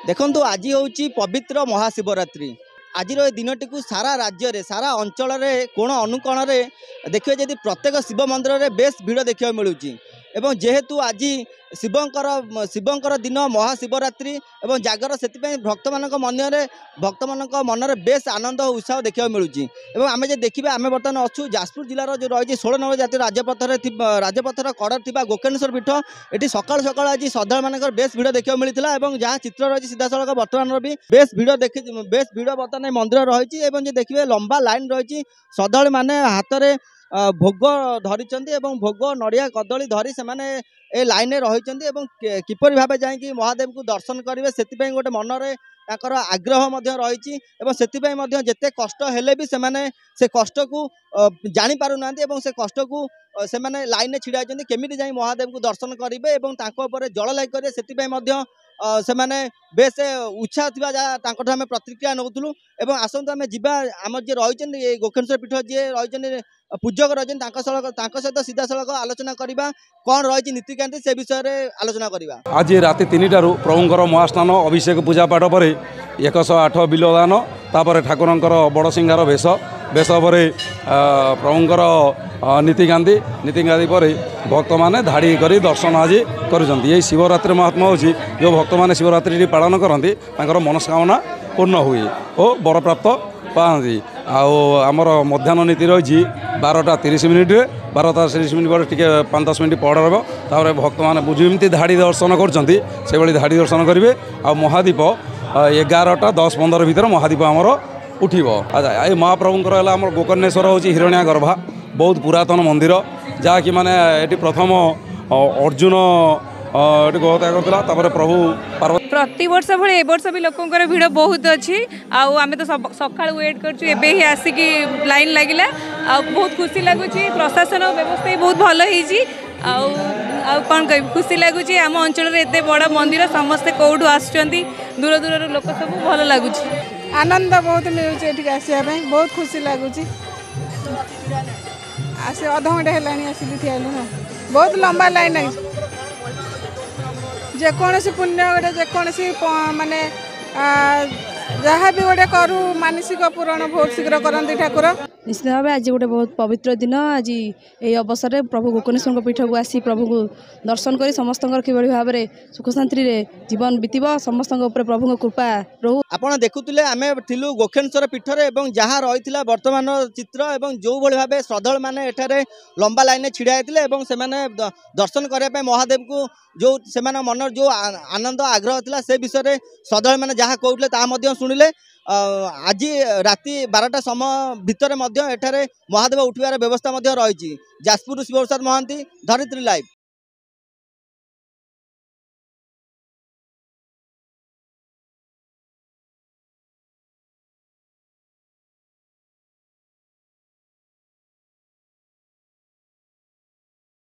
देखु आज हूँ पवित्र महाशिवरात्रि। आज दिनटी को सारा राज्य रे सारा अंचल कोण अनुकोण देखिए जदि प्रत्येक शिव मंदिर में बेस भिड़ देखा मिलूँ। एवं जेहेतु आज शिवंकर दिन महाशिवरात्रि एवं जागर से भक्त मान मन में बेस आनंद और उत्साह देखा मिलूँ। आम जो देखिए आम बर्तमान अच्छू जाजपुर जिलार जो रही 16 नंबर जातीय राजपथर कड़ थी गोकर्णेश्वर पीठ ये सका सका आज श्रद्धा मान बेस भिड़ देखा मिलता है। जहाँ चित्र रही सीधा सड़क बर्तमान भी बेस भिड़ बर्तमान मंदिर रही देखिए लंबा लाइन रही श्रद्धा मैंने हाथ में भोग धरी भोग नड़िया कदली धरी से लाइन रही किपर भाव जा महादेव को दर्शन करेंगे से गोटे मन में आग्रह रही से जिते कष्ट हेले भी से कष्ट को जानी पारु ना से कष्ट को से लाइन छिड़ा केमी जाई महादेव को दर्शन करेंगे जल लाग करेंगे से बेस उत्साह थी आम प्रतिक्रिया नौलू। आसतु आम जा आम जी रही गोकर्णेश्वर पीठ जी रही पूजक रही सहित सीधा सड़क आलोचना करवा कौन रही नीतिकांति से विषय में आलोचना करवा। आज राति 3टार प्रभुंर महास्नान अभिषेक पूजा पाठ पर 108 बिलदान तापर ठाकुरंकर बड़ सिंगार बेश पर प्रभुंर नीतिकांति पर भक्त मैंने धाड़ी कर दर्शन आज कर शिवरात्रि महात्मा हूँ जो भक्त मैंने शिवरात्रि पालन करती मनस्कामना पूर्ण हुए और बर प्राप्त पाती। आमर मध्याह्न नीति रही 12:30 12:30 पर टे 5-10 मिनट पड़ रहा भक्त मैंने बुझी धाड़ी दर्शन कर धाड़ी दर्शन करेंगे आ महादीप 11:10-15 भितर महादीप आमर उठिब। अच्छा ये महाप्रभुंर है गोकर्णेश्वर हूँ हिरण्या गर्भा बहुत पुरातन मंदिर जहाँकि माने ये प्रथम अर्जुन ये गहत्या करता प्रभु पार्वती प्रति वर्ष भाई ए वर्ष भी लोकंर भिड़ बहुत अच्छी आम तो सका वेट कर आसिकी लाइन लगिला बहुत खुशी लगुच प्रशासन व्यवस्था बहुत भल कौन कह खुशी लगुच आम अंचल एत बड़ मंदिर समस्ते कौटू आसुँच दूर दूर लोक सब भल लगुच आनंद बहुत मिलूँ आसवाई बहुत खुशी लगुच आस अध घंटे है आसिक ठिया बहुत लंबा लाइन है जेकोसी पुण्य गोटे जेकोसी माने जहाँ भी गोटे करू मानसिक पूरण बहुत शीघ्र करती ठाकुर। निश्चित भाव आज गोटे बहुत पवित्र दिन आज ये अवसर में प्रभु गोकर्णेश्वर पीठ को आसी प्रभु को दर्शन कर समस्त कि भाव में सुख शांति जीवन बीतब समस्त प्रभु कृपा रहू। आपड़ देखुले आम थिलु गोकर्णेश्वर पीठरे जहाँ रही वर्तमान चित्र और जो भाव श्रद्धा मैंने एठारे लंबा लाइन छिड़ा होते से दर्शन करने महादेव को जो से मन जो आनंद आग्रह था से विषय श्रद्धा मैंने जहाँ कहते शुणिले। आज राति 12टा समय भितर एठारे महादेव उठवार व्यवस्था रही। जाजपुर शिव प्रसाद महांती, धरित्री लाइव।